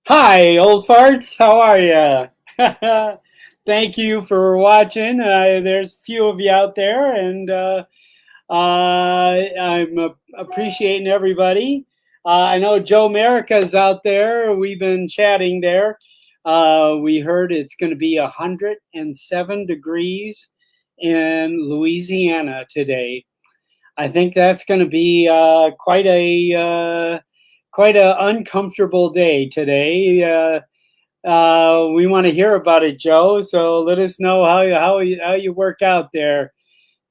Hi, old farts. How are you? Thank you for watching. There's a few of you out there, and I'm appreciating everybody. I know Joe America's out there. We've been chatting there. We heard it's going to be 107 degrees in Louisiana today. I think that's going to be quite a uncomfortable day today. We want to hear about it, Joe. So let us know how you work out there.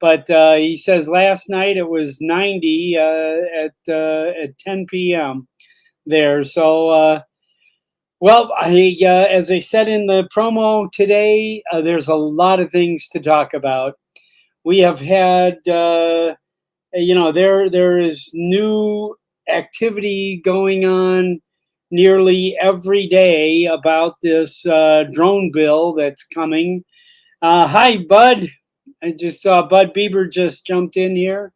But he says last night it was 90 at 10 p.m. there. So as I said in the promo today, there's a lot of things to talk about. We have had there is new activity going on nearly every day about this drone bill that's coming. Hi, Bud. I just saw Bud Bieber just jumped in here.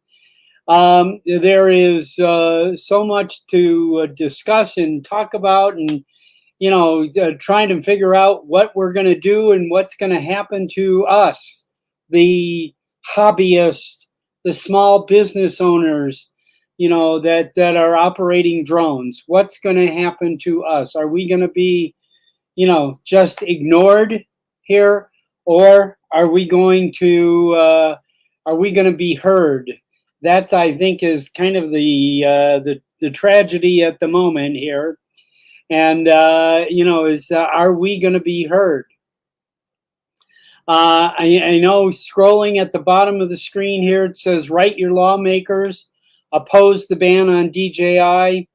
There is so much to discuss and talk about, and trying to figure out what we're going to do and what's going to happen to us, the hobbyists, the small business owners, that are operating drones. What's going to happen to us? Are we going to be, just ignored here, or are we going to be heard? That, I think, is kind of the tragedy at the moment here. And are we going to be heard? I know, scrolling at the bottom of the screen here, it says write your lawmakers, oppose the ban on DJI. I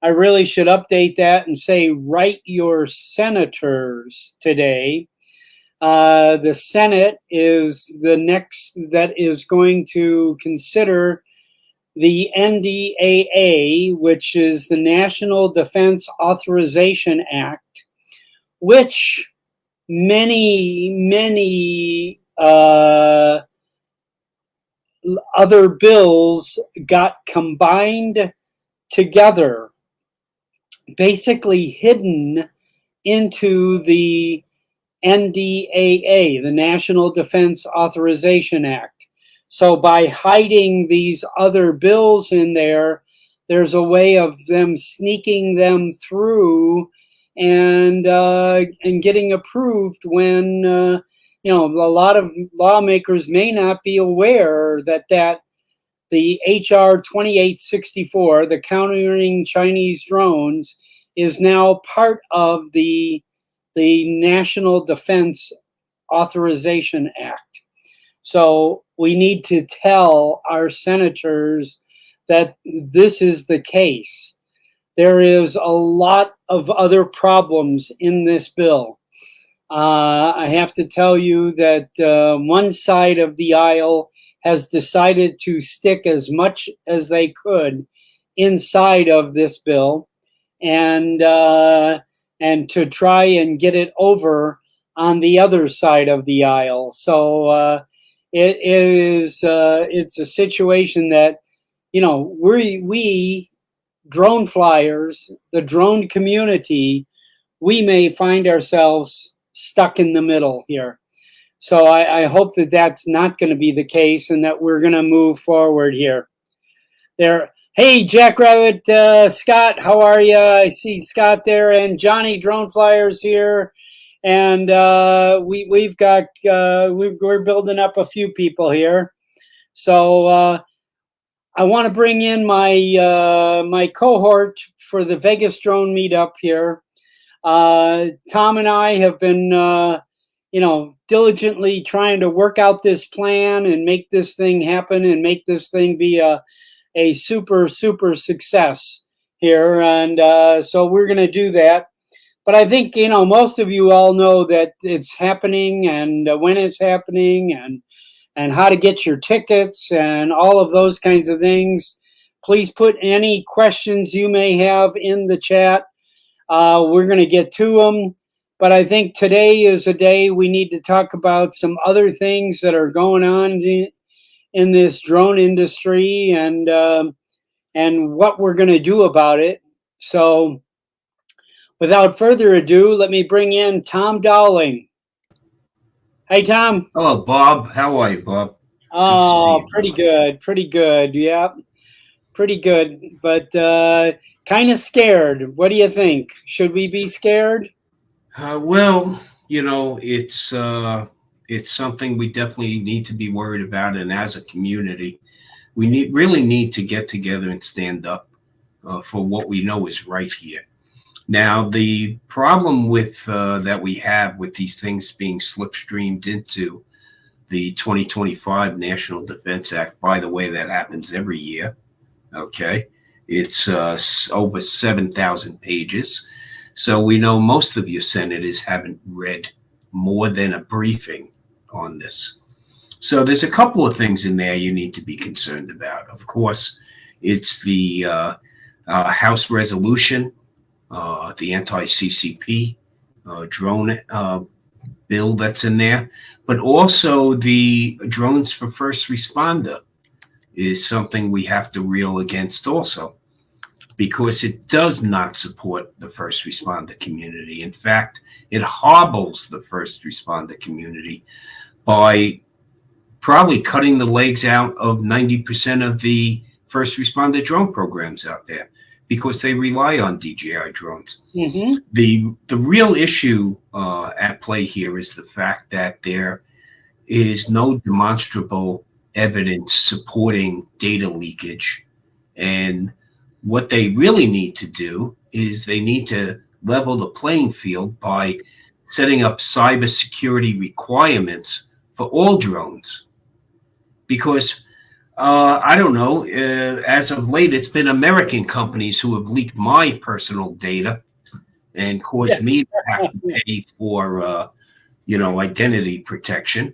really should update that and say write your senators today. The Senate is the next that is going to consider the NDAA, which is the National Defense Authorization Act, which many other bills got combined together, basically hidden into the NDAA, the National Defense Authorization Act. So by hiding these other bills in there, there's a way of them sneaking them through and getting approved when a lot of lawmakers may not be aware that the HR 2864, the Countering Chinese Drones, is now part of the National Defense Authorization Act. So we need to tell our senators that this is the case. There is a lot of other problems in this bill. I have to tell you that one side of the aisle has decided to stick as much as they could inside of this bill, and to try and get it over on the other side of the aisle. So it's a situation that we drone flyers, the drone community, we may find ourselves stuck in the middle here. So I hope that that's not going to be the case, and that we're going to move forward here. Hey, Jackrabbit, Scott, how are you? I see Scott there, and Johnny Drone Flyers here, and we're building up a few people here. So I want to bring in my cohort for the Vegas Drone Meetup here. Tom and I have been diligently trying to work out this plan and make this thing happen and make this thing be a super success here. And so we're going to do that. But I think, most of you all know that it's happening, and when it's happening, and how to get your tickets and all of those kinds of things. Please put any questions you may have in the chat. We're going to get to them. But I think today is a day we need to talk about some other things that are going on in this drone industry, and what we're going to do about it. So without further ado, let me bring in Tom Dowling. Hey, Tom. Hello, Bob. How are you, Bob? Good to see Oh, you, pretty brother. good. Pretty good. Yeah, pretty good. But kind of scared. What do you think? Should we be scared? Well, it's something we definitely need to be worried about, and as a community, we really need to get together and stand up for what we know is right here. Now, the problem with that we have with these things being slipstreamed into the 2025 National Defense Act, by the way, that happens every year. Okay. It's over 7,000 pages. So we know most of your senators haven't read more than a briefing on this. So there's a couple of things in there you need to be concerned about. Of course, it's the House resolution, the anti CCP drone bill that's in there, but also the drones for first responder is something we have to reel against also, because it does not support the first responder community. In fact, it hobbles the first responder community by probably cutting the legs out of 90% of the first responder drone programs out there because they rely on DJI drones. Mm-hmm. The real issue at play here is the fact that there is no demonstrable evidence supporting data leakage. And what they really need to do is they need to level the playing field by setting up cybersecurity requirements for all drones. Because I don't know, as of late, it's been American companies who have leaked my personal data and Yeah. caused me to have to pay for, identity protection.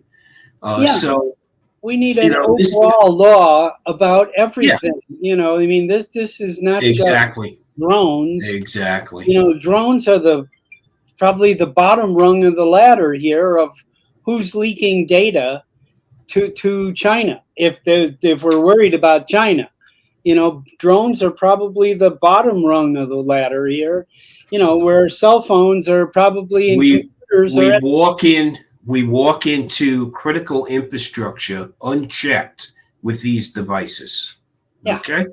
Yeah. So, We need an this, overall law about yeah, everything. I mean, this is not just exactly, drones. exactly. Drones are probably the bottom rung of the ladder here of who's leaking data to China. If we're worried about China, drones are probably the bottom rung of the ladder here. Where cell phones are probably in We computers we or walk into critical infrastructure unchecked with these devices. yeah, Okay,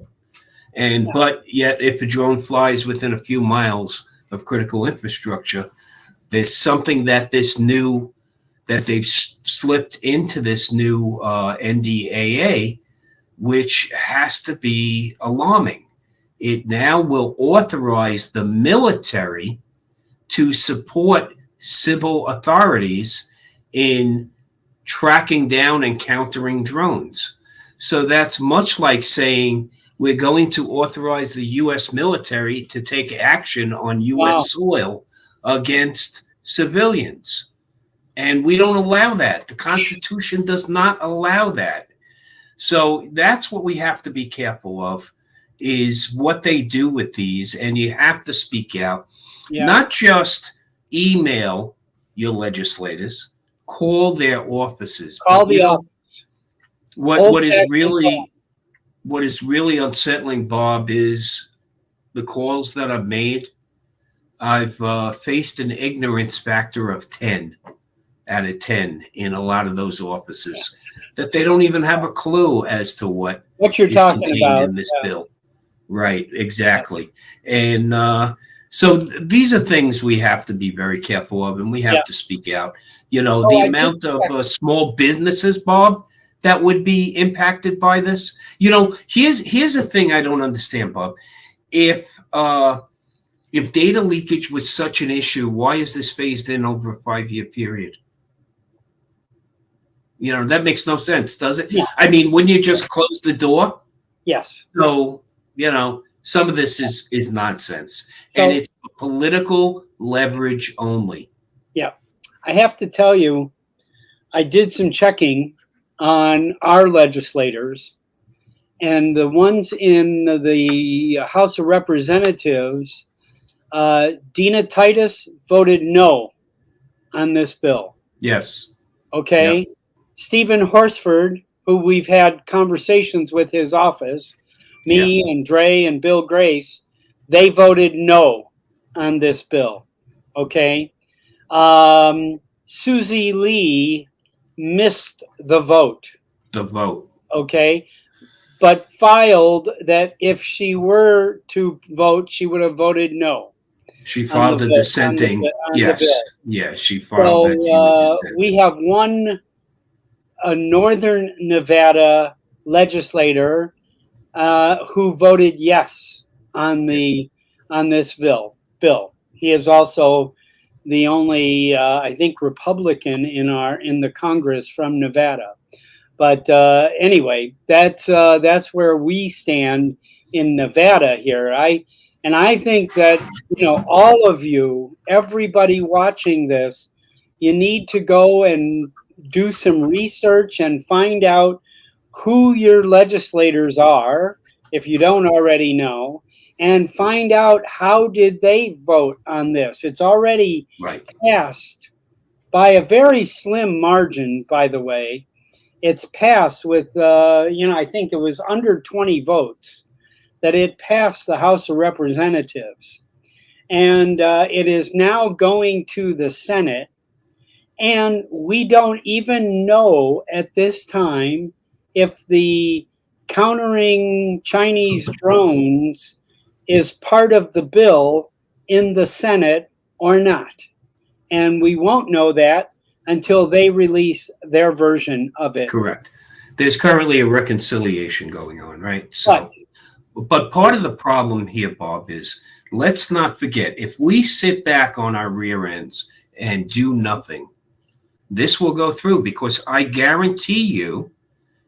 and yeah. but yet, if a drone flies within a few miles of critical infrastructure, there's something that they've slipped into this new NDAA, which has to be alarming. It now will authorize the military to support civil authorities in tracking down and countering drones. So that's much like saying we're going to authorize the U.S. military to take action on Wow. U.S. soil against civilians. And we don't allow that. The Constitution does not allow that. So that's what we have to be careful of, is what they do with these. And you have to speak out, Yeah. not just email your legislators, call their offices. Call But the office. what is really unsettling, Bob, is the calls that I've made. I've faced an ignorance factor of 10 out of 10 in a lot of those offices, that they don't even have a clue as to what you're is talking contained about. in this bill. Right, exactly. And so these are things we have to be very careful of, and we have to speak out. So The I amount of small businesses, Bob, that would be impacted by this. Here's a thing I don't understand, Bob. If data leakage was such an issue, why is this phased in over a 5-year period? That makes no sense, does it? Yeah. I mean, wouldn't you just close the door? Yes. So, some of this is nonsense. And it's political leverage only. Yeah. I have to tell you, I did some checking on our legislators, and the ones in the House of Representatives, Dina Titus voted no on this bill. Yes. Okay. Yep. Stephen Horsford, who we've had conversations with his office, me and Dre and Bill Grace, they voted no on this bill. Okay. Susie Lee missed the vote. The vote. Okay. But filed that if she were to vote, she would have voted no She on the filed a bill. dissenting. On the bill. Yes. Yeah, she filed that she would So dissent. we have one Northern Nevada legislator who voted yes on this bill. He is also the only, I think, Republican in the Congress from Nevada. But anyway, that's where we stand in Nevada here. I think that all of you, everybody watching this, you need to go and do some research and find out who your legislators are, if you don't already know, and find out how did they vote on this. It's already Right. passed by a very slim margin, by the way. It's passed with, I think it was under 20 votes that it passed the House of Representatives. And it is now going to the Senate. And we don't even know at this time if the countering Chinese drones is part of the bill in the Senate or not. And we won't know that until they release their version of it. Correct. There's currently a reconciliation going on, right? So, but part of the problem here, Bob, is let's not forget, if we sit back on our rear ends and do nothing, this will go through, because I guarantee you,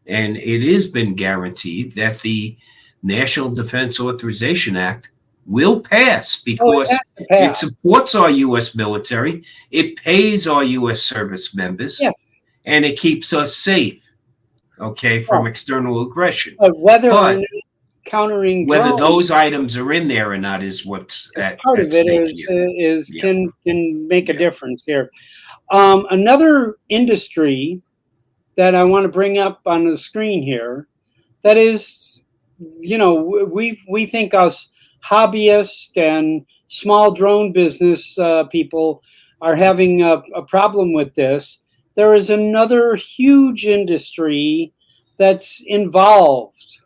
and it has been guaranteed, that the National Defense Authorization Act will pass, because it supports our U.S. military, it pays our U.S. service members, and it keeps us safe, okay, from external aggression. But whether or not countering whether drones, those items are in there or not is what's at part of stake it here. Can make a difference here. Another industry that I want to bring up on the screen here, that is, we think us hobbyists and small drone business people are having a problem with this. There is another huge industry that's involved.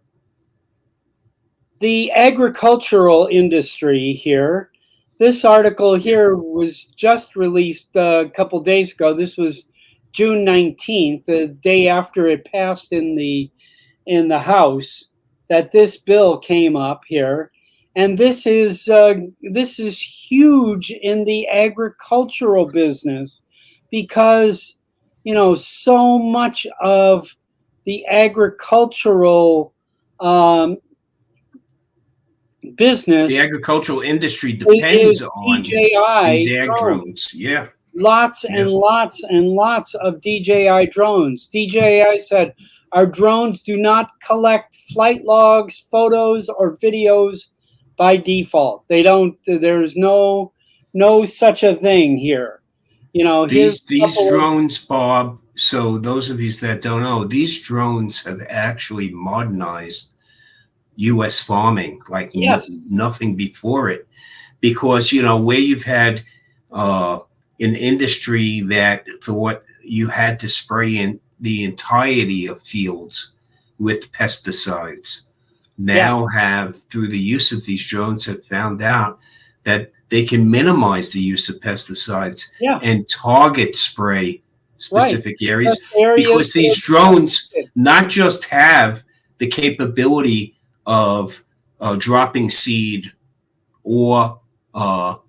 The agricultural industry here. This article here was just released a couple days ago. This was June 19th, the day after it passed in the House, that this bill came up here. And this is huge in the agricultural business, because so much of the agricultural business, the agricultural industry depends on DJI these ag drones. Yeah. Lots and lots and lots of DJI drones. DJI said, our drones do not collect flight logs, photos, or videos by default. They don't. There's no such a thing here. These drones, Bob. So those of you that don't know, these drones have actually modernized U.S. farming like nothing before it, because where you've had an industry that thought you had to spray in the entirety of fields with pesticides, now have, through the use of these drones, have found out that they can minimize the use of pesticides and target spray specific areas, because these drones not just have the capability of dropping seed or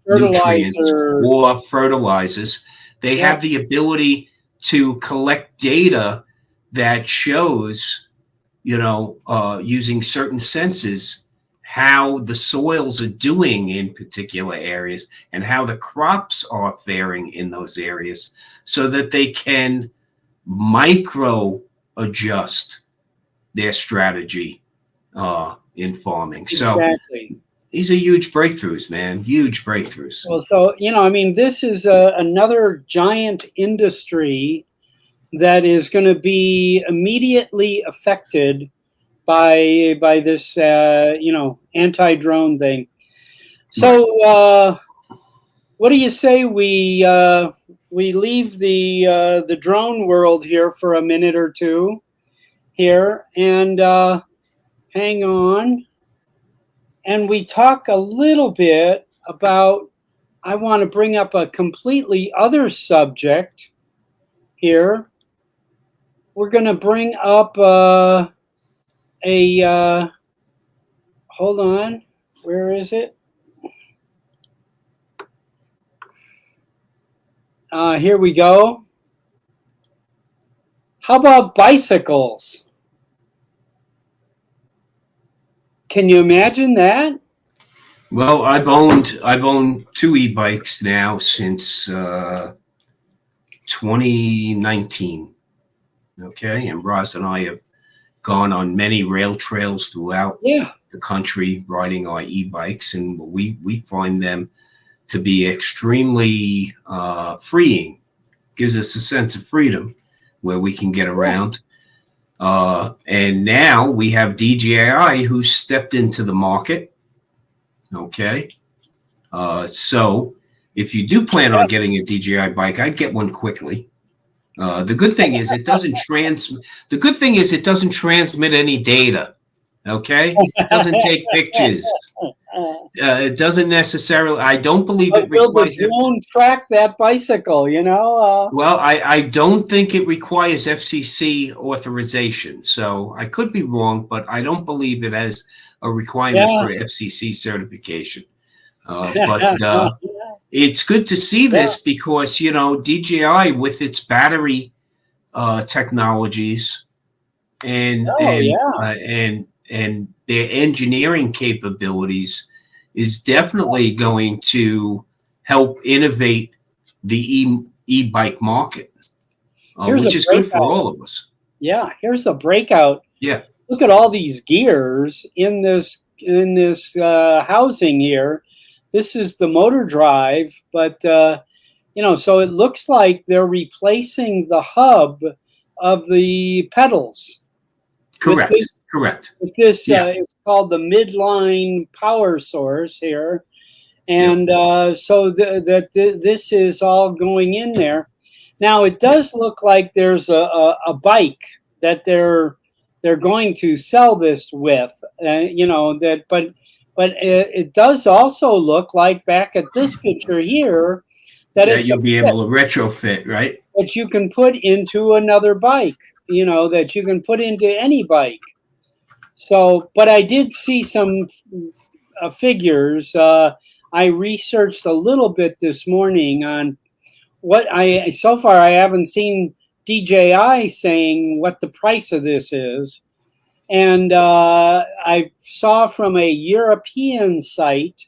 nutrients or fertilizers. They have the ability to collect data that shows, using certain senses, how the soils are doing in particular areas and how the crops are faring in those areas, so that they can micro adjust their strategy in farming. Exactly. So these are huge breakthroughs, man. Huge breakthroughs. Well, so this is another giant industry that is going to be immediately affected by this anti-drone thing. So what do you say we leave the drone world here for a minute or two here, and hang on, and we talk a little bit about. I want to bring up a completely other subject here. We're going to bring up hold on, where is it? Here we go. How about bicycles? Can you imagine that? Well, I've owned two e-bikes now since 2019. Okay, and Roz and I have gone on many rail trails throughout the country riding our e-bikes, and we find them to be extremely freeing. Gives us a sense of freedom where we can get around. And now we have DJI who stepped into the market. Okay. So if you do plan on getting a DJI bike, I'd get one quickly. The good thing is it doesn't transmit any data. Okay. It doesn't take pictures. It doesn't necessarily. I don't believe it requires. Will the drone track that bicycle? You know. Well, I don't think it requires FCC authorization. So I could be wrong, but I don't believe it has a requirement for FCC certification. But it's good to see this because DJI with its battery technologies and their engineering capabilities is definitely going to help innovate the e-bike market, which is good for all of us. Yeah, here's the breakout. Yeah, look at all these gears in this housing here. This is the motor drive, but so it looks like they're replacing the hub of the pedals. Correct. With this, it's called the midline power source here, and so this is all going in there. Now it does look like there's a bike that they're going to sell this with, but it does also look like back at this picture here that you'll be able to retrofit, right? That you can put into another bike, that you can put into any bike. So, but I did see some figures. I researched a little bit this morning on so far I haven't seen DJI saying what the price of this is. And I saw from a European site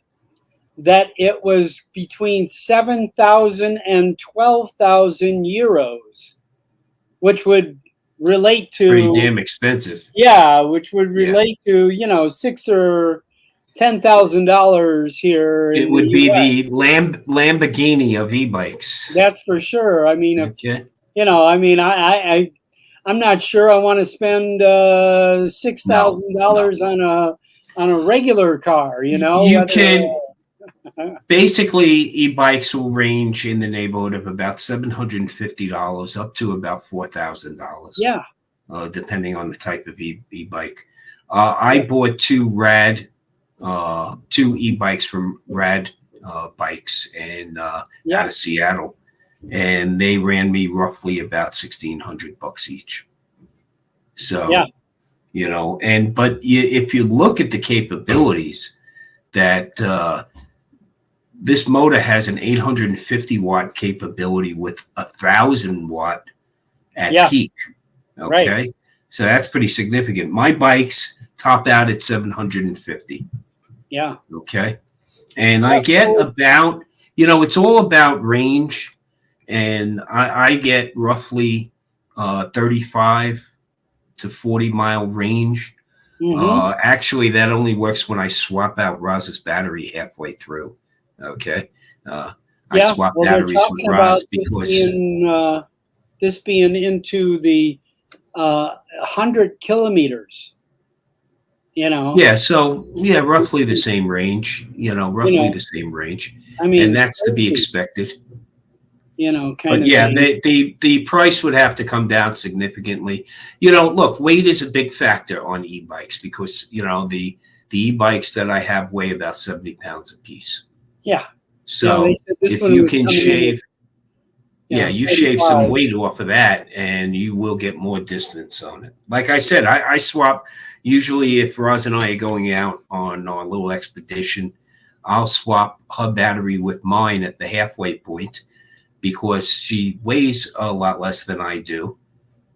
that it was between 7,000 and 12,000 euros, which would relate to pretty damn expensive. Yeah, which would relate to $6,000 or $10,000 here. It would be the Lamborghini of e-bikes. That's for sure. I mean, I'm not sure I want to spend $6,000 on a regular car. You can basically e-bikes will range in the neighborhood of about $750 up to about $4,000. Yeah, depending on the type of e-bike. I bought two e-bikes from Rad Bikes and out of Seattle. And they ran me roughly about $1,600 each. So, but if you look at the capabilities that this motor has an 850 watt capability with 1,000 watt at peak. Okay. Right. So that's pretty significant. My bikes top out at 750. Yeah. Okay. And I get about, it's all about range. And I get roughly 35 to 40 mile range. Mm-hmm. Actually, that only works when I swap out Roz's battery halfway through. Okay. I swap batteries with Roz because this being into the 100 kilometers. You know, Yeah, so yeah, roughly the same range, you roughly know, the same range. I And mean, that's to be crazy, expected. kind But of yeah, thing. the price would have to come down significantly. Look, weight is a big factor on e-bikes because, the e-bikes that I have weigh about 70 pounds a piece. Yeah, yeah. They So said this if one you was can coming in at shave, yeah, you shave some 45. weight off of that and you will get more distance on it. Like I said, I swap usually if Roz and I are going out on a little expedition, I'll swap her battery with mine at the halfway point because she weighs a lot less than I do.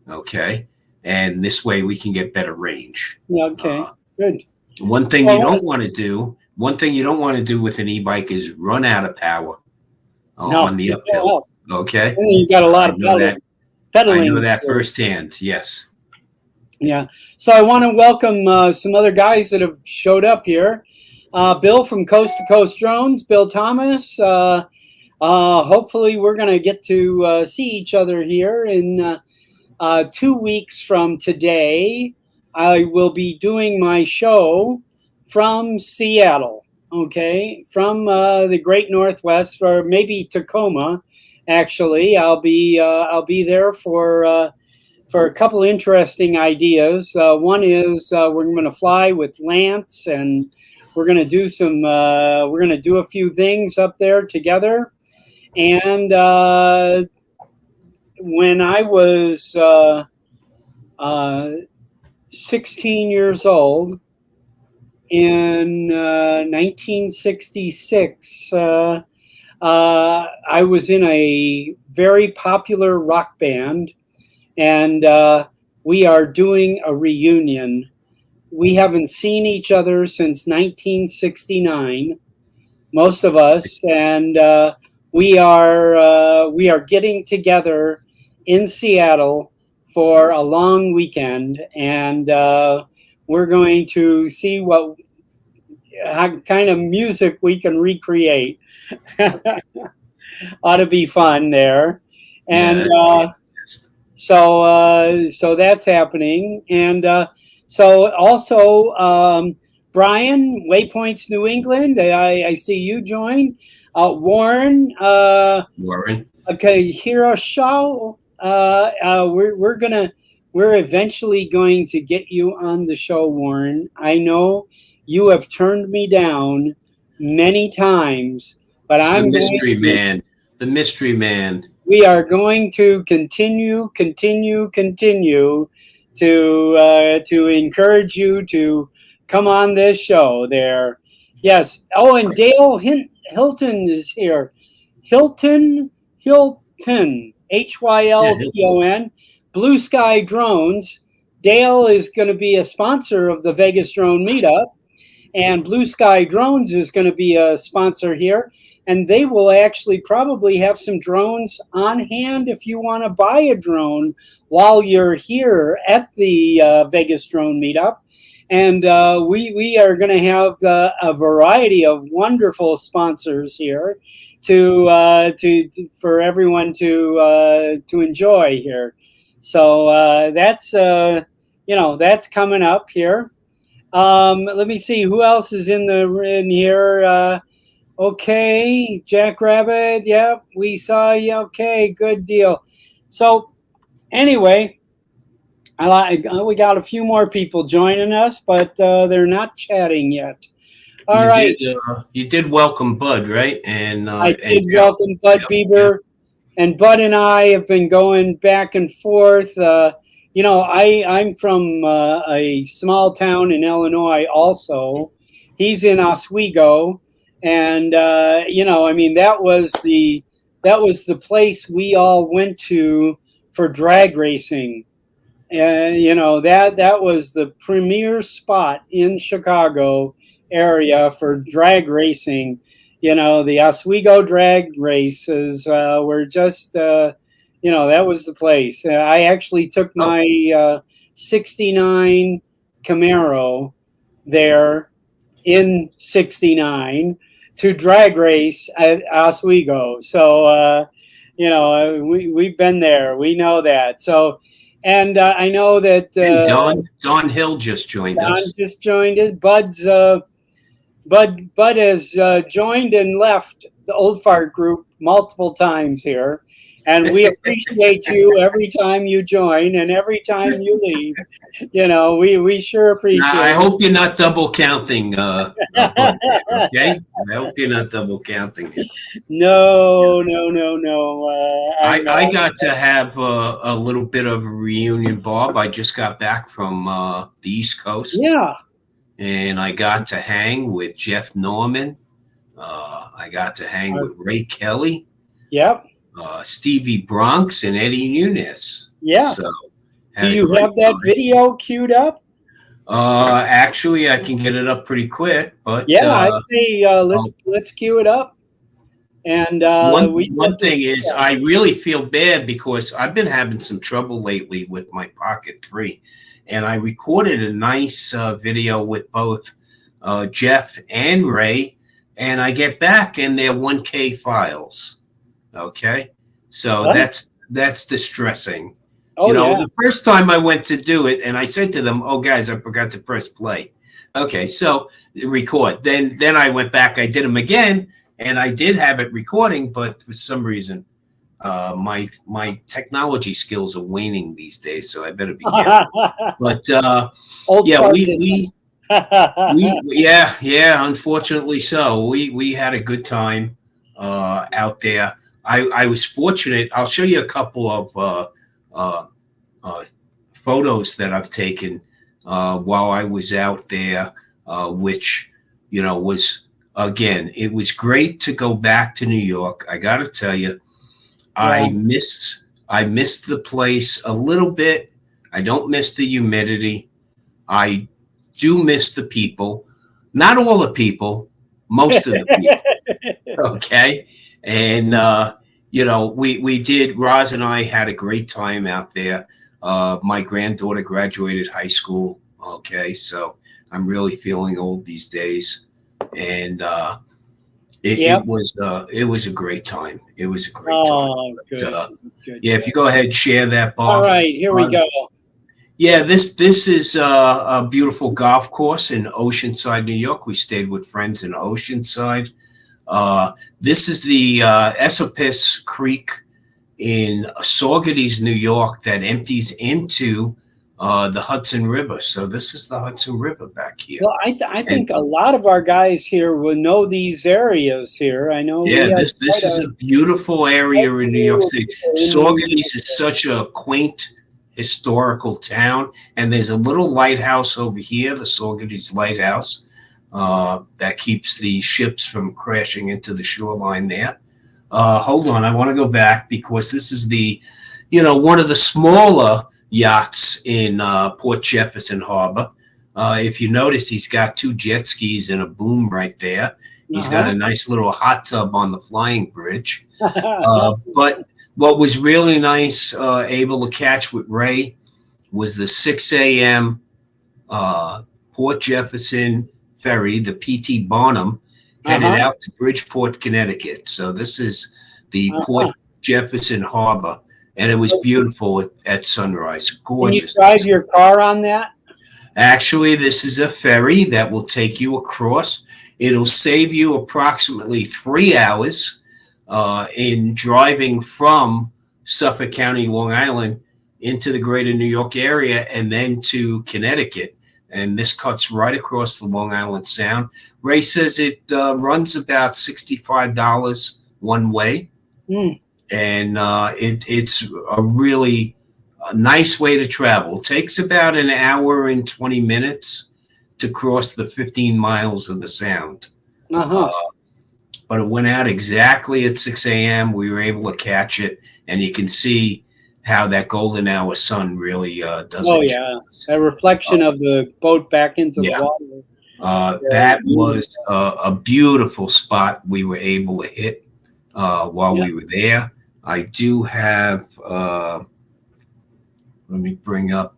Okay. And this way we can get better range. Yeah, okay, Uh, good. one thing you Well, don't want to do, one thing you don't want to do with an e-bike is run out of power no, on the you go uphill. up. Okay. And you got a lot I of know that. I know pedaling. that firsthand. Yes. Yeah. So I want to welcome some other guys that have showed up here. Bill from Coast to Coast Drones, Bill Thomas. Hopefully, we're going to get to see each other here in 2 weeks from today. I will be doing my show from Seattle, okay, from the Great Northwest, or maybe Tacoma. Actually, I'll be there for a couple interesting ideas. One is we're going to fly with Lance, and we're going to do we're going to do a few things up there together. And when I was 16 years old in 1966, I was in a very popular rock band, and we are doing a reunion. We haven't seen each other since 1969, most of us, and we are getting together in Seattle for a long weekend, and we're going to see what kind of music we can recreate. Ought to be fun there, Yeah, and that'd be best. so that's happening, and so also Brian, Waypoints New England. I see you joined. Warren, Warren. okay, Hiroshaw. We're eventually going to get you on the show, Warren. I know you have turned me down many times, but It's the I'm going mystery to. man. The mystery man. We are going to continue to encourage you to come on this show there. Yes. Oh, and Dale Hilton is here. Hilton, Yeah. Hylton, Blue Sky Drones. Dale is going to be a sponsor of the Vegas Drone Meetup, and Blue Sky Drones is going to be a sponsor here. And they will actually probably have some drones on hand if you want to buy a drone while you're here at the Vegas Drone Meetup. And we are going to have a variety of wonderful sponsors here for everyone to enjoy here. So that's coming up here. Let me see who else is in here. Okay, Jackrabbit. Yep, we saw you. Okay, good deal. So anyway, we got a few more people joining us, but they're not chatting yet. All You right, did. You did welcome Bud, right? I And did Joe. welcome Bud Yep. Yep. Bieber, and Bud and I have been going back and forth. I'm from a small town in Illinois. Also, he's in Oswego, and I mean that was the place we all went to for drag racing. And that was the premier spot in Chicago area for drag racing. The Oswego drag races were just that was the place. I actually took Oh, my 69 Camaro there in 69 to drag race at Oswego. So we've been there, we know that. So And I know that Hey, Don Hill just joined Don us. just joined it. Bud has joined and left the Old Fart group multiple times here, and we appreciate you every time you join and every time you leave. You know, we sure Now, appreciate I it. hope you're not double counting, Bud there, okay? I hope you're not double counting it. No, no, no, no. I got to have a little bit of a reunion, Bob. I just got back from the East Coast, Yeah, and I got to hang with Jeff Norman. I got to hang with Ray Kelly, yep, Stevie Bronx, and Eddie Nunez. yes. So, Do had a you great have that time. video queued up? Actually, I can get it up pretty quick, but Yeah, I'd say let's queue it up. And one thing is, I really feel bad because I've been having some trouble lately with my Pocket 3, and I recorded a nice video with both Jeff and Ray, and I get back and they're 1K files. Okay, so what? that's distressing. Oh yeah. The first time I went to do it, and I said to them, "Oh, guys, I forgot to press play." Okay, so record. Then I went back. I did them again, and I did have it recording, but for some reason, my technology skills are waning these days, so I better be careful. But Old yeah, fart we yeah, unfortunately so. We had a good time out there. I was fortunate. I'll show you a couple of uh, photos that I've taken while I was out there, which was, again, it was great to go back to New York. I got to tell you, I missed the place a little bit. I don't miss the humidity. I do miss the people. Not all the people, most of the people. Okay. And, we did, Roz and I had a great time out there. My granddaughter graduated high school. Okay. So I'm really feeling old these days. And it was a great time. It was a great time. But, good. yeah, if you go ahead and share that, Bob. All right, here we go. Yeah, this is a beautiful golf course in Oceanside, New York. We stayed with friends in Oceanside. This is the Esopus Creek in Saugerties, New York, that empties into the Hudson River. So this is the Hudson River back here. Well, I think a lot of our guys here will know these areas here. I know. Yeah, this is a beautiful area in New York City. Saugerties is such a quaint historical town, and there's a little lighthouse over here, the Saugerties Lighthouse, that keeps the ships from crashing into the shoreline there. Hold on, I want to go back because this is one of the smaller yachts in Port Jefferson Harbor. If you notice, he's got 2 jet skis and a boom right there. He's got a nice little hot tub on the flying bridge. But what was really nice, able to catch with Ray, was the 6 a.m. Port Jefferson ferry, the P.T. Barnum, headed out to Bridgeport, Connecticut. So this is the Port Jefferson Harbor, and it was beautiful at sunrise. Gorgeous. Can you drive your car on that? Actually, this is a ferry that will take you across. It'll save you approximately 3 hours in driving from Suffolk County, Long Island, into the greater New York area, and then to Connecticut. And this cuts right across the Long Island Sound. Ray says it runs about $65 one way. And it's a really nice way to travel. It takes about an hour and 20 minutes to cross the 15 miles of the Sound. But it went out exactly at 6 a.m. We were able to catch it, and you can see how that golden hour sun really does. Oh yeah, a reflection of the boat back into the water. That was a beautiful spot we were able to hit while we were there. I do have. Let me bring up.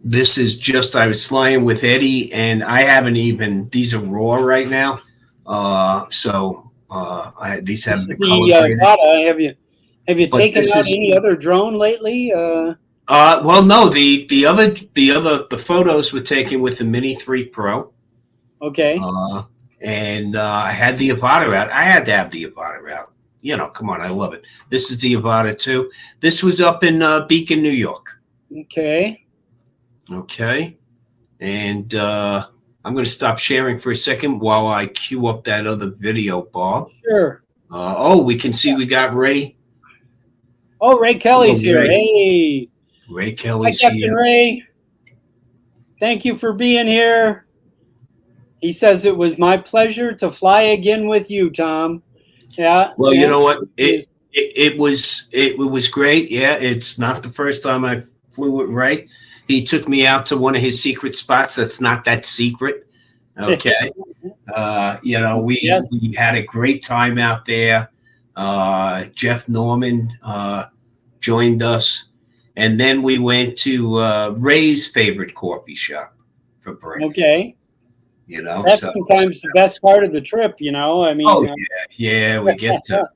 This is just, I was flying with Eddie, and I haven't even, these are raw right now. So these haven't been color graded. Have you Have you But taken this out is any other drone lately? well, no, the photos were taken with the Mini 3 Pro. Okay. And I had the Avata out. I had to have the Avata out. You know, come on, I love it. This is the Avata too. This was up in Beacon, New York. Okay. Okay. And I'm going to stop sharing for a second while I queue up that other video, Bob. Sure. We can see we got Ray. Oh, Ray Kelly's Hello, here. Ray. Hey. Ray Hi, Kelly's Captain here. Ray. Thank you for being here. He says it was my pleasure to fly again with you, Tom. Yeah. Well, you know what? He's- It was great. Yeah, it's not the first time I flew with Ray. He took me out to one of his secret spots that's not that secret. Okay. You know, Yes. we had a great time out there. Jeff Norman joined us. And then we went to Ray's favorite coffee shop for breakfast. Okay. You know, That's so sometimes the best part of the trip, you know. I mean, oh yeah, we get to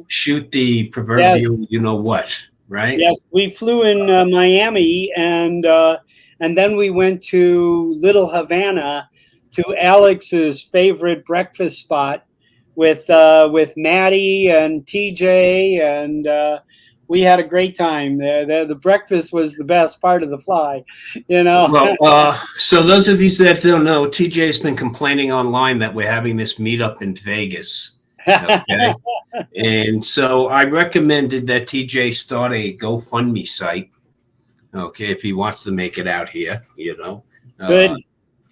shoot the proverbial, yes. you know what, right? Yes, we flew in Miami, and then we went to Little Havana to Alex's favorite breakfast spot with Maddie and TJ, and we had a great time. The breakfast was the best part of the fly, you know. Well, so those of you that don't know, TJ's been complaining online that we're having this meetup in Vegas. Okay. And so I recommended that TJ start a GoFundMe site. Okay, if he wants to make it out here, you know. Good.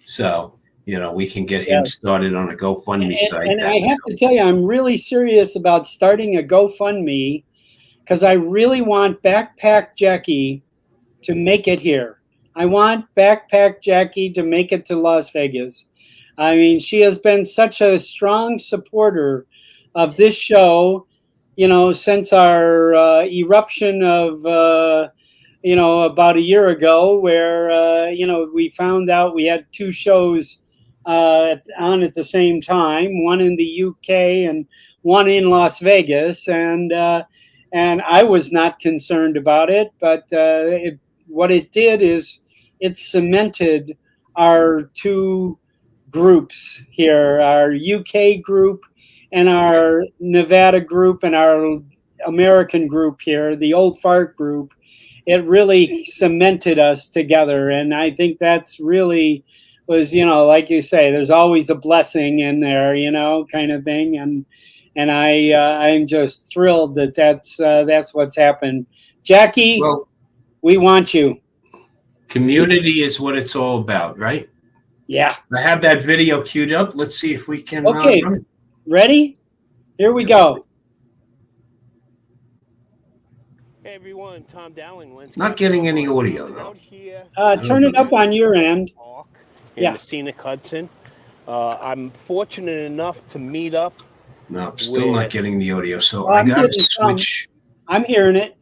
So, you know, we can get him started on a GoFundMe site. And I have to tell you, I'm really serious about starting a GoFundMe because I really want Backpack Jackie to make it here. I want Backpack Jackie to make it to Las Vegas. I mean, she has been such a strong supporter of this show, you know, since our eruption of, you know, about a year ago, where, you know, we found out we had two shows on at the same time, one in the UK and one in Las Vegas. And I was not concerned about it, but what it did is it cemented our two groups here, our UK group and our Nevada group and our American group here, the Old Fart group. It really cemented us together. And I think that's really was, you know, like you say, there's always a blessing in there, you know, kind of thing. And I'm just thrilled that that's what's happened. Jackie, Well, we want you. community is what it's all about, right? Yeah. I have that video queued up. Let's see if we can. Okay. Ready? Here we go. Hey everyone, Tom Dowling. Not getting any audio though. Turn it up on your end. In the scenic Hudson. I'm fortunate enough to meet up. No, I'm still not getting the audio. So Well, I got to switch. I'm hearing it.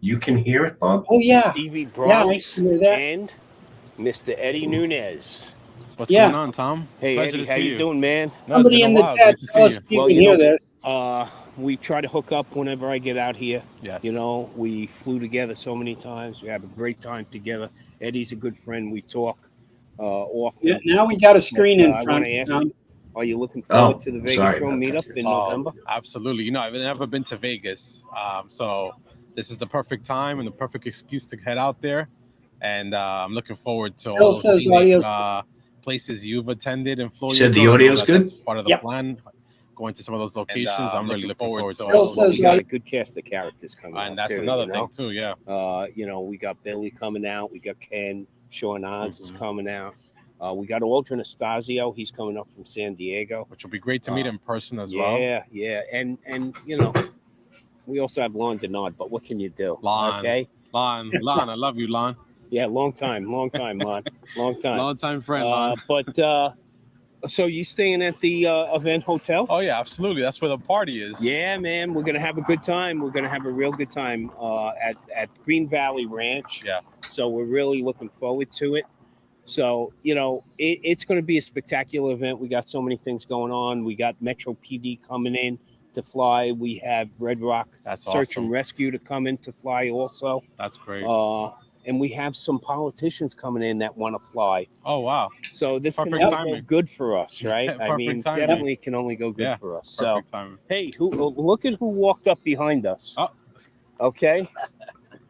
You can hear it, Bob? Oh yeah. Stevie Bronx hear that. and Mr. Eddie Nunez. What's going on, Tom? Hey Pleasure Eddie, to how see you doing, man? Somebody in the chat tell us if you can hear this. We try to hook up whenever I get out here. Yes. You know, we flew together so many times. We have a great time together. Eddie's a good friend. We talk often. Yeah, now we got a screen in front. Are you looking forward to the Vegas Drone meetup in November? Absolutely. You know, I've never been to Vegas, so this is the perfect time and the perfect excuse to head out there. And I'm looking forward to all the places you've attended in Florida. Said the audio's good? That's part of the plan. Going to some of those locations. I'm really looking forward to all those. We got a good cast of characters coming out. And that's another thing too, yeah. You know, we got Billy coming out. We got Ken. Sean Oz is coming out. We got Aldrin Astasio. He's coming up from San Diego. Which will be great to meet in person as well. Yeah. And you know, we also have Lon Denard, but what can you do? Lon, okay? Lon, I love you, Lon. Yeah, long time, Lon. Long time. Long time friend, Lon. But so you staying at the event hotel? Oh yeah, absolutely. That's where the party is. Yeah, man. We're gonna have a good time. We're gonna have a real good time at Green Valley Ranch. Yeah. So we're really looking forward to it. So, you know, it's going to be a spectacular event. We got so many things going on. We got Metro PD coming in to fly. We have Red Rock That's Search awesome. and Rescue to come in to fly also. That's great. And we have some politicians coming in that want to fly. Oh wow. So this can Perfect only timing. go good for us, right? I Perfect mean, timing. definitely can only go good Yeah, for us. Perfect So, timing. hey, look at who walked up behind us. Oh. Okay.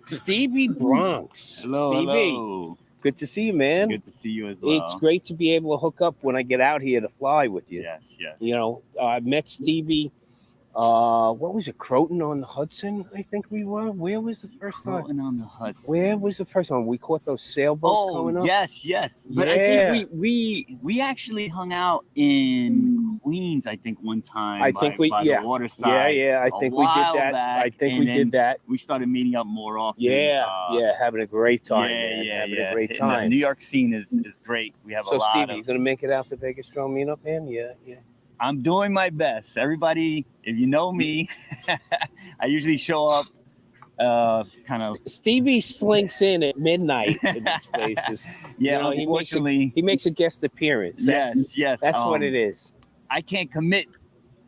Stevie Bronx. Hello, Stevie, hello. good to see you, man. Good to see you as well. It's great to be able to hook up when I get out here to fly with you. Yes, yes. You know, I met Stevie. What was it? Croton on the Hudson, I think we were. Where was the first time? Floating on the Hudson. Where was the first time we caught those sailboats coming up? Yes, yes. But I think we actually hung out in Queens. I think one time. I think by the water side. Yeah. I think we did that. I think we did that. We started meeting up more often. Yeah, having a great time. Yeah, having a great time. The New York scene is great. We have a lot Stevie, you gonna make it out to Vegas Drone Meetup, man? Yeah. I'm doing my best. Everybody, if you know me, I usually show up kind of. Stevie slinks in at midnight in these places. Yeah, you know, unfortunately. he makes a guest appearance. Yes. That's what it is. I can't commit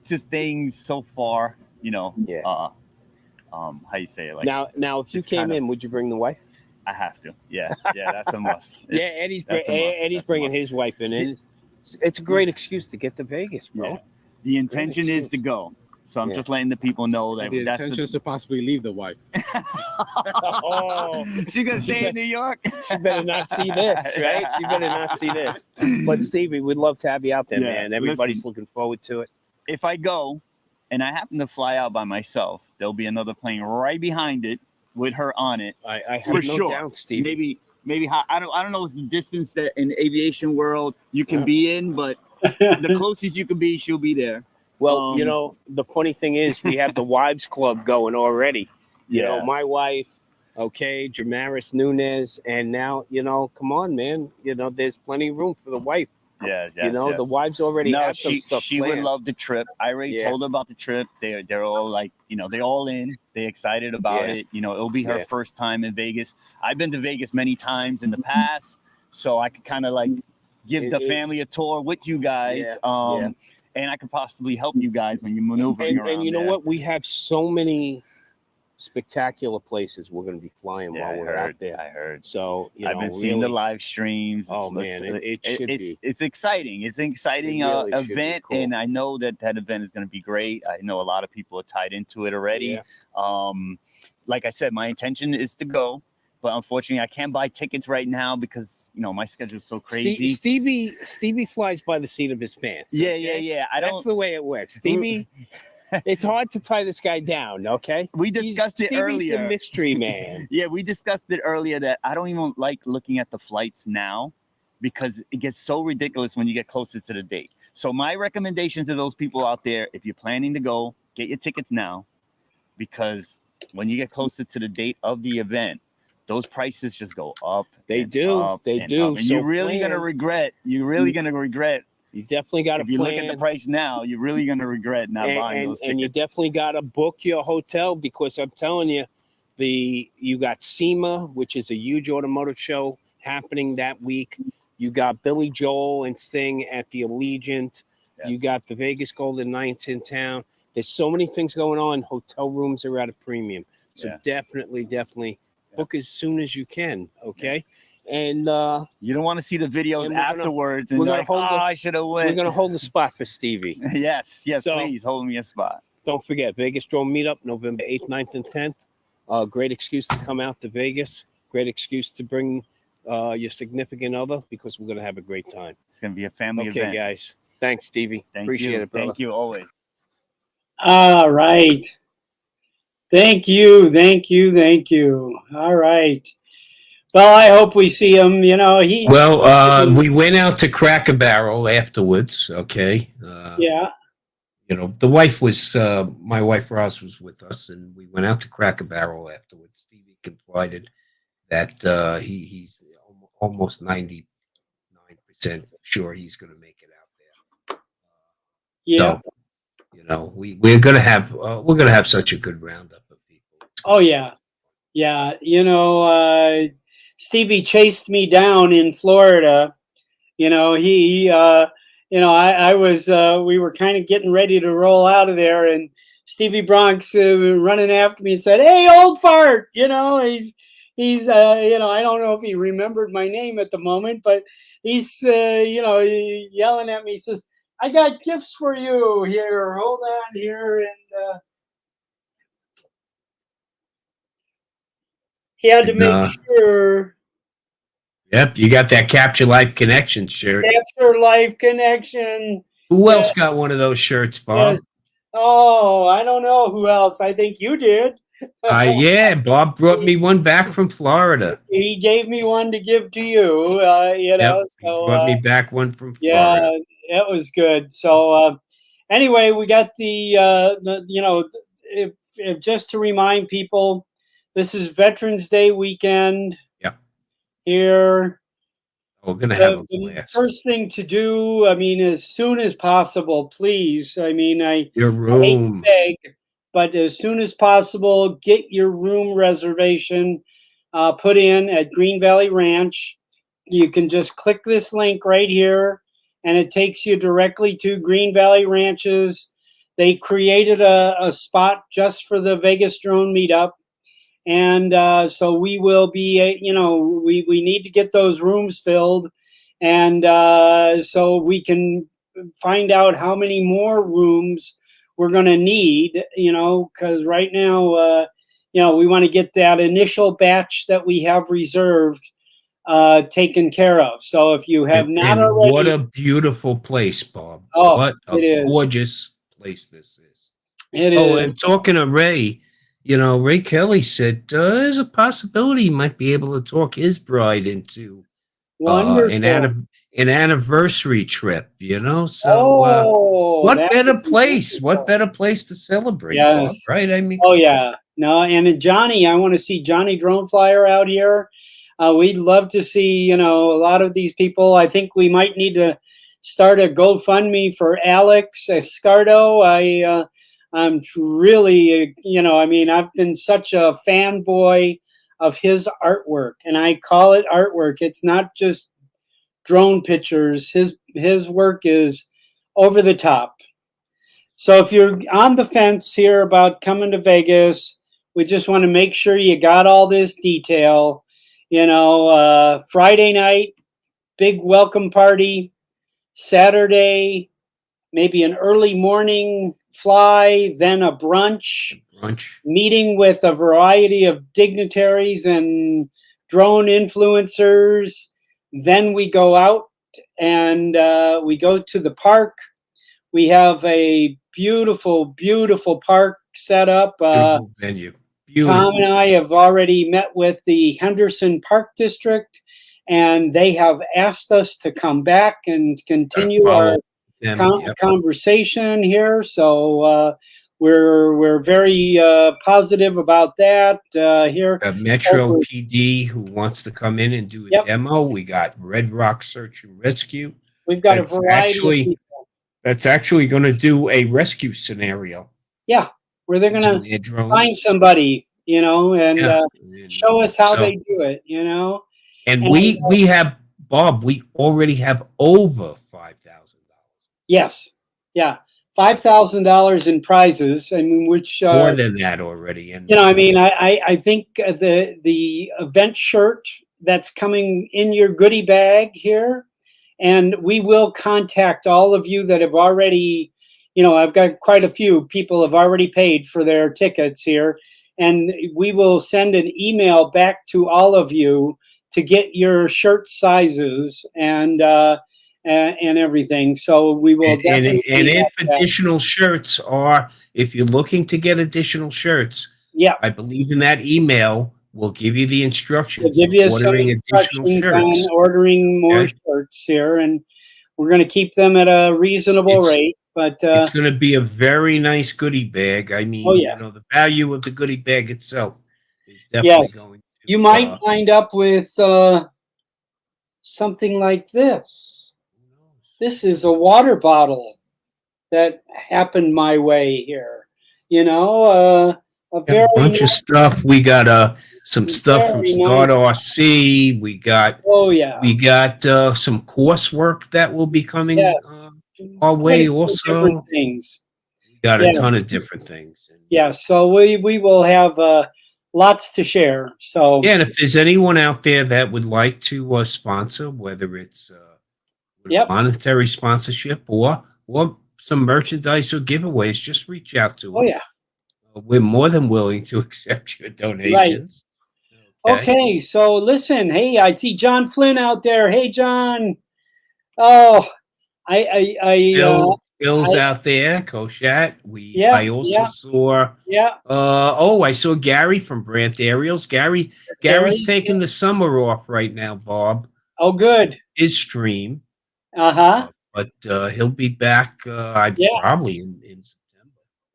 to things so far, you know. Yeah. How you say it? Like now, if you came in, would you bring the wife? I have to. Yeah, that's a must. Yeah, Eddie's bringing his wife in. It's a great excuse to get to Vegas, bro. Yeah. The intention is to go. So I'm just letting the people know that the intention is to possibly leave the wife. Oh, she's gonna stay in New York. She better not see this, right? She better not see this. But Stevie, we'd love to have you out there, man. Everybody's looking forward to it. If I go and I happen to fly out by myself, there'll be another plane right behind it with her on it. I have no doubt, Stevie. Maybe I don't know the distance that in the aviation world you can be in, but the closest you can be, she'll be there. Well, you know, the funny thing is we have the wives club going already. You know, my wife, Jamaris Nunez, and now, you know, come on, man. You know, there's plenty of room for the wife. Yeah, you know, the wives already have some stuff she planned. would love the trip. I already told her about the trip. They're all like, you know, they're all in. They're excited about it. You know, it'll be her first time in Vegas. I've been to Vegas many times in the past, so I could kind of like give the family a tour with you guys. And I could possibly help you guys when you're maneuvering around. And you know what? We have so many spectacular places we're going to be flying while we're out there. I heard. So I've been seeing the live streams. Oh man, it's exciting. It's an exciting event, cool. And I know that event is going to be great. I know a lot of people are tied into it already. Like I said, my intention is to go, but unfortunately, I can't buy tickets right now because you know my schedule is so crazy. Stevie flies by the seat of his pants. Okay? Yeah. That's the way it works, Stevie. It's hard to tie this guy down, okay? We discussed it earlier. Stevie's the mystery man. Yeah, we discussed it earlier that I don't even like looking at the flights now because it gets so ridiculous when you get closer to the date. So my recommendations to those people out there, if you're planning to go, get your tickets now because when you get closer to the date of the event, those prices just go up. They do. And so you're really going to regret. You definitely got to plan. If you look at the price now, you're really going to regret not buying those tickets. And you definitely got to book your hotel because I'm telling you, you got SEMA, which is a huge automotive show happening that week. You got Billy Joel and Sting at the Allegiant. Yes. You got the Vegas Golden Knights in town. There's so many things going on. Hotel rooms are at a premium. So definitely book as soon as you can, okay? And you don't want to see the videos afterwards and like, I should have went. We're gonna hold the spot for Stevie. yes, so, please hold me a spot. Don't forget Vegas Drone Meetup, November 8th, 9th, and 10th. Great excuse to come out to Vegas. Great excuse to bring your significant other because we're gonna have a great time. It's gonna be a family event. Okay, guys. Thanks, Stevie. Appreciate it, brother. Thank you always. All right. Thank you. All right. Well, I hope we see him. You know, we went out to Cracker Barrel afterwards. Okay. Yeah. You know, the wife was my wife Ross was with us, and we went out to Cracker Barrel afterwards. Stevie confided that he's almost 99% sure he's going to make it out there. Yeah. So, you know, we're going to have such a good roundup of people. Oh yeah. You know. Stevie chased me down in Florida. You know, he I was, we were kind of getting ready to roll out of there, and Stevie Bronx running after me and said, "Hey, old fart!" He's, I don't know if he remembered my name at the moment, but he's, yelling at me. He says, "I got gifts for you here. Hold on here," and he had to make sure. Yep, you got that Capture Life Connection shirt. Capture Life Connection. Who else got one of those shirts, Bob? Yes. Oh, I don't know who else. I think you did. Yeah, Bob brought me one back from Florida. He gave me one to give to you. Yep, So he brought me back one from yeah, Florida. it was good. So anyway, we got if just to remind people, this is Veterans Day weekend. Yeah. Here. We're gonna have a blast. First thing to do, I mean, as soon as possible, please. I mean, your room. I hate to beg, but as soon as possible, get your room reservation put in at Green Valley Ranch. You can just click this link right here, and it takes you directly to Green Valley Ranches. They created a spot just for the Vegas drone meetup. And so we will be, we need to get those rooms filled. And so we can find out how many more rooms we're going to need, because right now, we want to get that initial batch that we have reserved taken care of. So if you have not already. What a beautiful place, Bob. Oh, what a gorgeous place this is. It is. Oh, and talking to Ray, Ray Kelly said there's a possibility he might be able to talk his bride into an anniversary trip, So what better place? What better place to celebrate, Bob, right? I mean, oh yeah, no, and Johnny, I want to see Johnny Drone Flyer out here. We'd love to see, a lot of these people. I think we might need to start a GoFundMe for Alex Escardo. I'm really, I've been such a fanboy of his artwork, and I call it artwork. It's not just drone pictures. His work is over the top. So if you're on the fence here about coming to Vegas, we just want to make sure you got all this detail. Friday night, big welcome party. Saturday, maybe an early morning fly, then a brunch, meeting with a variety of dignitaries and drone influencers. Then we go out and we go to the park. We have a beautiful, beautiful park set up. Beautiful venue. Beautiful. Tom and I have already met with the Henderson Park District, and they have asked us to come back and continue our conversation here. So we're very positive about that here. Metro PD who wants to come in and do a demo. We got Red Rock Search and Rescue. We've got a variety of people. That's actually going to do a rescue scenario. Yeah, where they're going to find somebody, and show us how they do it, And we have, Bob, we already have over $5,000. Yes. Yeah. $5,000 in prizes. I mean, which more than that already. And I think the event shirt that's coming in your goodie bag here, and we will contact all of you that have already, I've got quite a few people have already paid for their tickets here, and we will send an email back to all of you to get your shirt sizes and everything. So we will definitely. And if additional shirts are, if you're looking to get additional shirts, I believe in that email we'll give you the instructions. We'll give you some instructions on ordering more shirts here, and we're going to keep them at a reasonable rate. But it's going to be a very nice goodie bag. I mean, the value of the goodie bag itself is definitely going. You might wind up with something like this. This is a water bottle that happened my way here. A bunch of stuff. We got some stuff from Start RC. We got we got some coursework that will be coming our quite a way few different also. things. We got a Yes. ton of different things. Yeah, so we will have lots to share. So Yeah, and if there's anyone out there that would like to sponsor, whether it's with a yep. monetary sponsorship or some merchandise or giveaways, just reach out to us. Oh yeah. We're more than willing to accept your donations. Right. Okay, so listen, hey, I see John Flynn out there. Hey, John. Oh, Bill's out there, Koshat. Yeah, I also saw. yeah. I saw Gary from Brant Aerials. Gary's Gary, taking the summer off right now, Bob. Oh, good. His stream. Uh-huh. But he'll be back. Probably in September.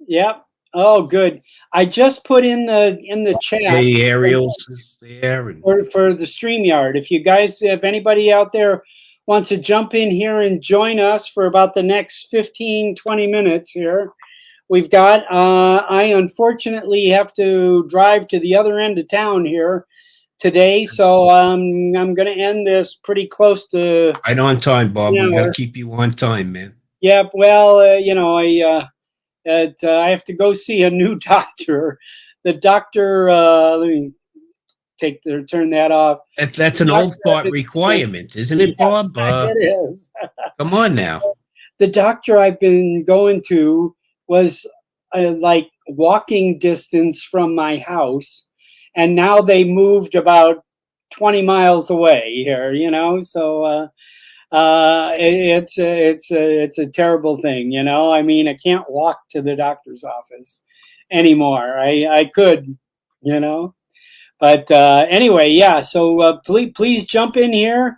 Yep. Oh, good. I just put in the chat. The Aerials is there and for the StreamYard. If anybody out there wants to jump in here and join us for about the next 15, 20 minutes here, we've got, I unfortunately have to drive to the other end of town here today, so I'm going to end this pretty close to... Right on time, Bob. We got to keep you on time, man. Yeah, well, I have to go see a new doctor. The doctor, let me turn that off. That's an old thought requirement, isn't it, Bob? It is. Come on now. The doctor I've been going to was like walking distance from my house, and now they moved about 20 miles away here. So it's a terrible thing. I mean, I can't walk to the doctor's office anymore. I could, but anyway, yeah. So please jump in here.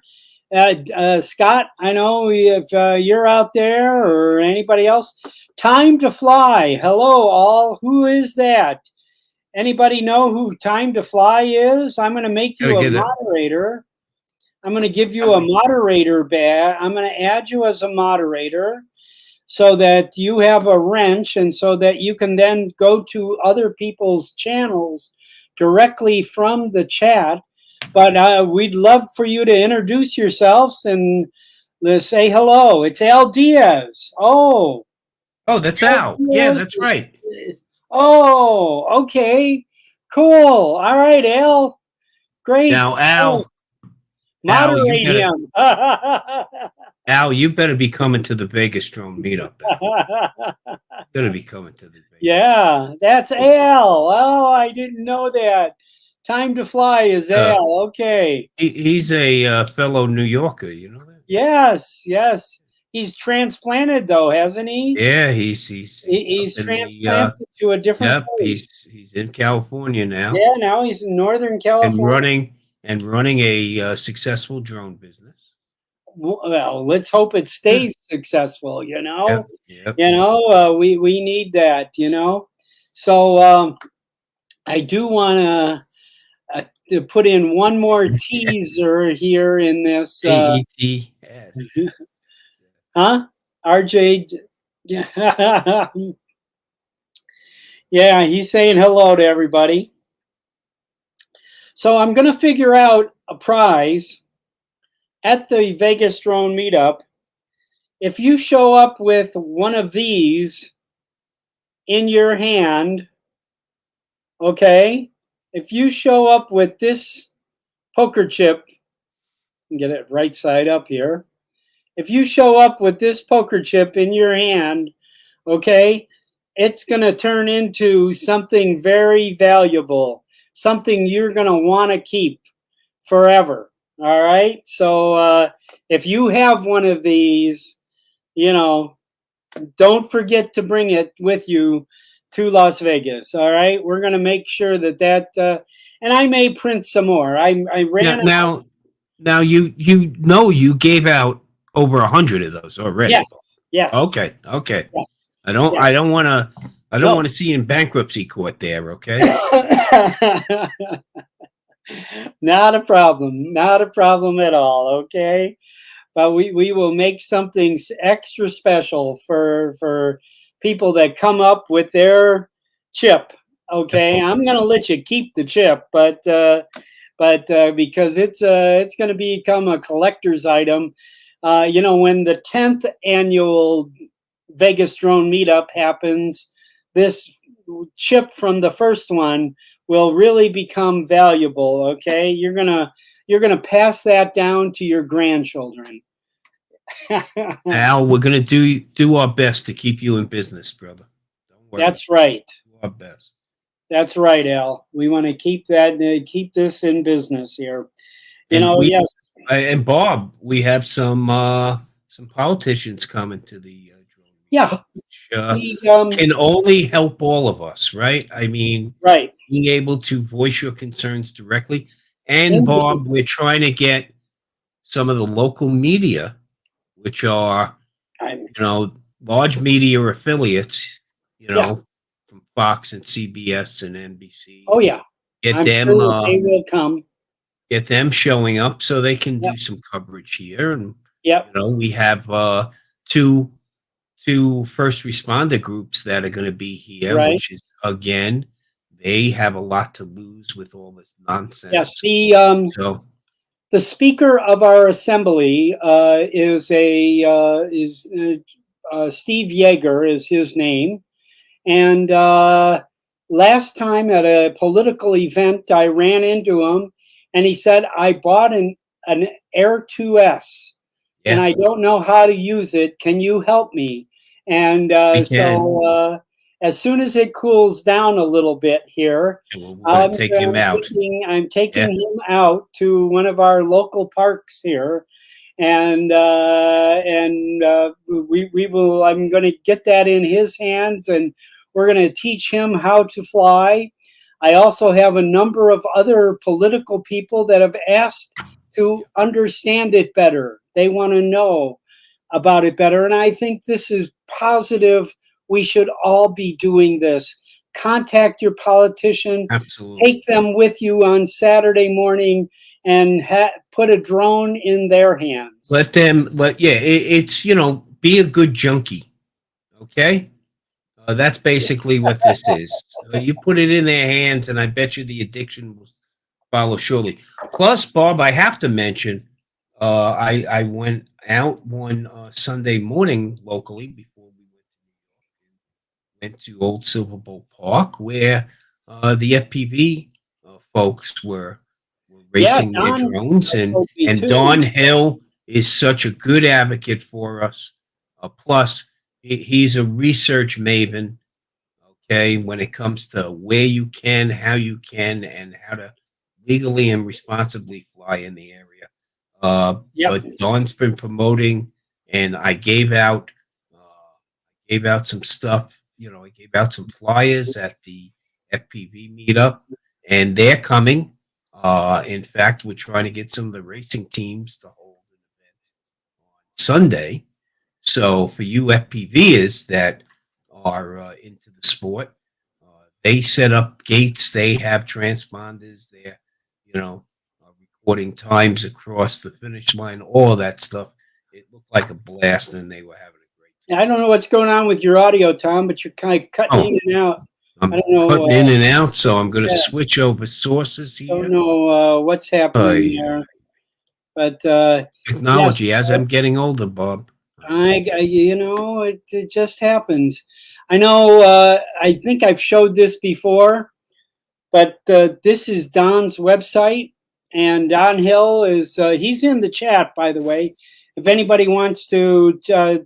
Scott, I know if you're out there or anybody else. Time to Fly. Hello, all. Who is that? Anybody know who Time to Fly is? I'm going to make you a moderator. I'm going to give you a moderator badge. I'm going to add you as a moderator so that you have a wrench and so that you can then go to other people's channels directly from the chat. But we'd love for you to introduce yourselves and say hello. It's Al Diaz. Oh, that's Al. Yeah, that's right. Oh, okay. Cool. All right, Al. Great. Now, Al. Moderate him. Al, you better be coming to the Vegas drone meetup. Better be coming to the Vegas. Yeah, that's Al. Oh, I didn't know that. Time to Fly is Al. Okay. He's a fellow New Yorker, you know that? Yes. He's transplanted though, hasn't he? Yeah, he's transplanted to a different place. He's in California now. Yeah, now he's in Northern California. And running a successful drone business. Well, let's hope it stays successful, Yep. We need that, So I do want to put in one more teaser here in this. AETS. Huh? RJ. Yeah. Yeah, he's saying hello to everybody. So I'm going to figure out a prize at the Vegas Drone Meetup. If you show up with one of these in your hand, okay? If you show up with this poker chip, get it right side up here. If you show up with this poker chip in your hand, okay, it's going to turn into something very valuable, something you're going to want to keep forever. All right. So if you have one of these, don't forget to bring it with you to Las Vegas. All right. We're going to make sure that and I may print some more. I ran now you gave out over 100 of those already. Yes. Okay. Yes. I don't want to see you in bankruptcy court there. Okay. Not a problem at all. Okay, but we will make something extra special for people that come up with their chip. Okay, I'm gonna let you keep the chip, but because it's going to become a collector's item, You know, when the 10th annual Vegas drone meetup happens, this chip from the first one will really become valuable. Okay, you're gonna pass that down to your grandchildren. Al, we're gonna do our best to keep you in business, brother. Don't worry. That's right. Do our best. That's right, Al. We want to keep keep this in business here. You And know, yes. And Bob, we have some politicians coming to the drone. Yeah. Which can only help all of us, right? I mean, right. Being able to voice your concerns directly. And Bob, we're trying to get some of the local media, which are, large media affiliates, from Fox and CBS and NBC. Oh yeah. Get them. Sure they will come. Get them showing up so they can do some coverage here. And we have two first responder groups that are going to be here, which is, again, they have a lot to lose with all this nonsense. Yes, the Speaker of our Assembly is Steve Yeager is his name, and last time at a political event, I ran into him, and he said, "I bought an Air 2S, and I don't know how to use it. Can you help me?" And so as soon as it cools down a little bit here, I'm taking him out. I'm taking him out to one of our local parks here, and we will. I'm going to get that in his hands, and we're going to teach him how to fly. I also have a number of other political people that have asked to understand it better. They want to know about it better. And I think this is positive. We should all be doing this. Contact your politician. Absolutely. Take them with you on Saturday morning and put a drone in their hands. It's, be a good junkie. Okay? That's basically what this is. You put it in their hands, and I bet you the addiction will follow shortly. Plus, Bob, I have to mention, I went out one Sunday morning locally before we went to Old Silver Bowl Park, where the FPV folks were racing their drones, and Don Hill is such a good advocate for us. Plus, he's a research maven, okay, when it comes to where you can, how you can, and how to legally and responsibly fly in the area. But Don's been promoting, and I gave out some stuff. I gave out some flyers at the FPV meetup, and they're coming. In fact, we're trying to get some of the racing teams to hold an event on Sunday. So for you FPVers that are into the sport, they set up gates. They have transponders. They're, recording times across the finish line, all that stuff. It looked like a blast, and they were having a great time. I don't know what's going on with your audio, Tom, but you're kind of cutting in and out. I'm cutting in and out, so I'm going to switch over sources here. I don't know what's happening there. But technology, as I'm getting older, Bob. It just happens. I know. I think I've showed this before, but this is Don's website, and Don Hill is he's in the chat, by the way. If anybody wants to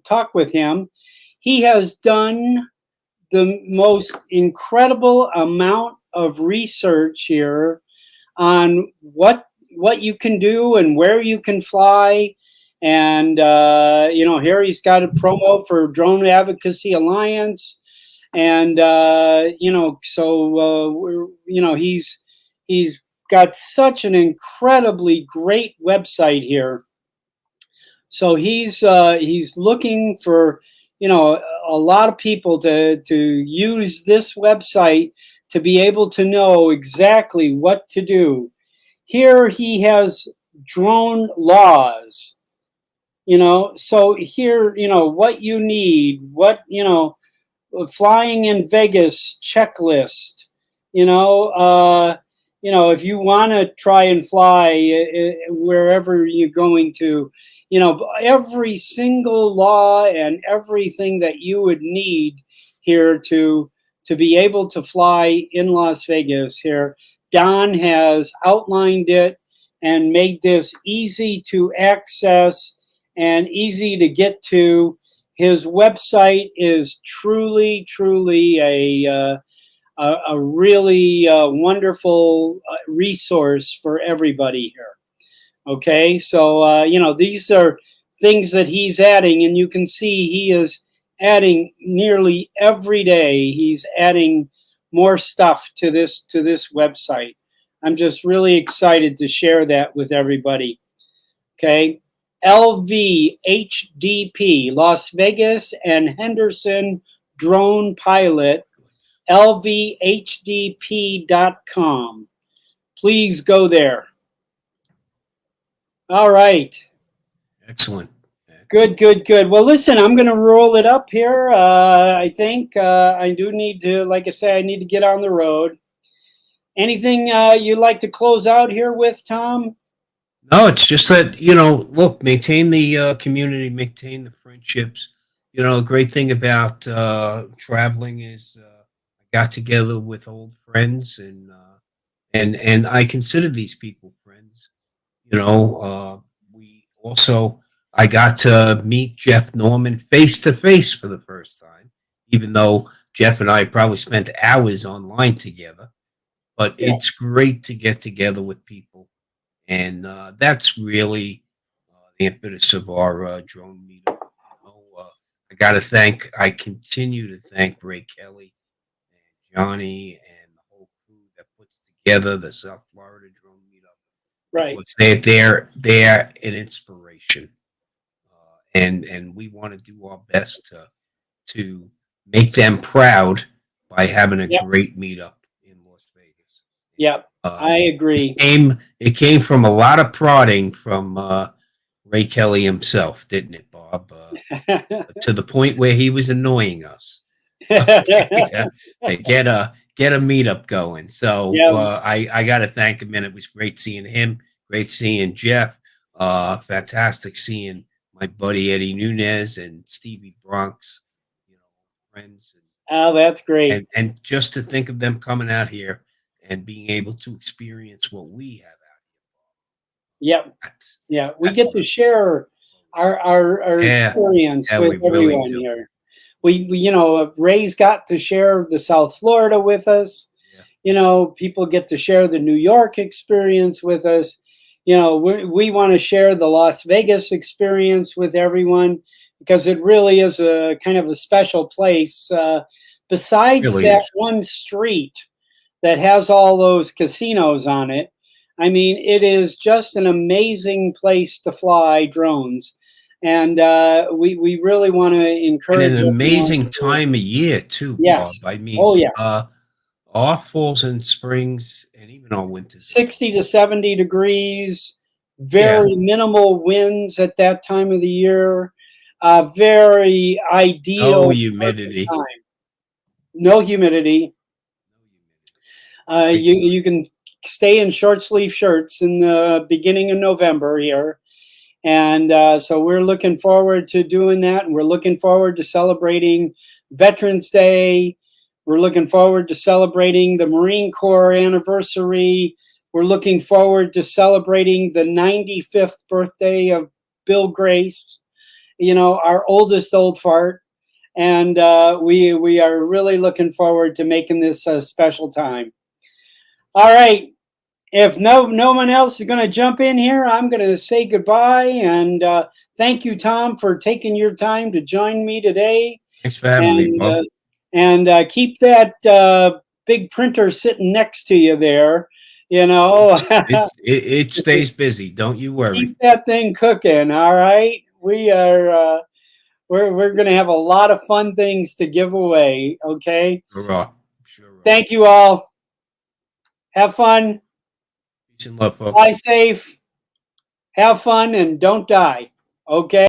talk with him, he has done the most incredible amount of research here on what you can do and where you can fly. And, here he's got a promo for Drone Advocacy Alliance. And, he's got such an incredibly great website here. So he's looking for, a lot of people to use this website to be able to know exactly what to do. Here he has drone laws. So here, what you need, flying in Vegas checklist, if you want to try and fly wherever you're going to, every single law and everything that you would need here to be able to fly in Las Vegas here. Don has outlined it and made this easy to access and easy to get to. His website is truly, truly a really wonderful resource for everybody here. Okay, so these are things that he's adding, and you can see he is adding nearly every day. He's adding more stuff to this website. I'm just really excited to share that with everybody. Okay, LVHDP, Las Vegas and Henderson Drone Pilot, lvhdp.com. Please go there. All right. Excellent. Good. Well, listen, I'm going to roll it up here. I think I do need to, like I say, I need to get on the road. Anything you'd like to close out here with, Tom? No, it's just that, look, maintain the community, maintain the friendships. A great thing about traveling is I got together with old friends, and I consider these people friends. We also, I got to meet Jeff Norman face to face for the first time, even though Jeff and I probably spent hours online together. But it's great to get together with people. And that's really the impetus of our drone meetup. I continue to thank Ray Kelly and Johnny and the whole crew that puts together the South Florida drone meetup. Right. They're an inspiration. And we want to do our best to make them proud by having a great meetup in Las Vegas. Yep, I agree. It came from a lot of prodding from Ray Kelly himself, didn't it, Bob? To the point where he was annoying us to get a meetup going. So I got to thank him, and it was great seeing him. Great seeing Jeff. Fantastic seeing my buddy Eddie Nunez and Stevie Bronx. Friends. Oh, that's great. And just to think of them coming out here and being able to experience what we have out here. Yep. We get to share our experience with everyone really here. We Ray's got to share the South Florida with us. People get to share the New York experience with us. We want to share the Las Vegas experience with everyone, because it really is a kind of a special place. Besides really that one street that has all those casinos on it, I mean, it is just an amazing place to fly drones. And we really want to encourage. And an amazing time of year too, yes. Bob. I mean, our falls and springs, and even our winters, 60 to 70 degrees, very minimal winds at that time of the year, very ideal. No humidity. No humidity. You can stay in short sleeve shirts in the beginning of November here. And so we're looking forward to doing that. And we're looking forward to celebrating Veterans Day. We're looking forward to celebrating the Marine Corps anniversary. We're looking forward to celebrating the 95th birthday of Bill Grace, our oldest old fart. And we are really looking forward to making this a special time. All right. If no one else is going to jump in here, I'm going to say goodbye. And thank you, Tom, for taking your time to join me today. Thanks for having me, Bob. And keep that big printer sitting next to you there. It stays busy. Don't you worry. Keep that thing cooking. All right. We are we're going to have a lot of fun things to give away. Okay. Sure. Thank you all. Have fun. Peace and love, folks. Fly safe. Have fun and don't die. Okay.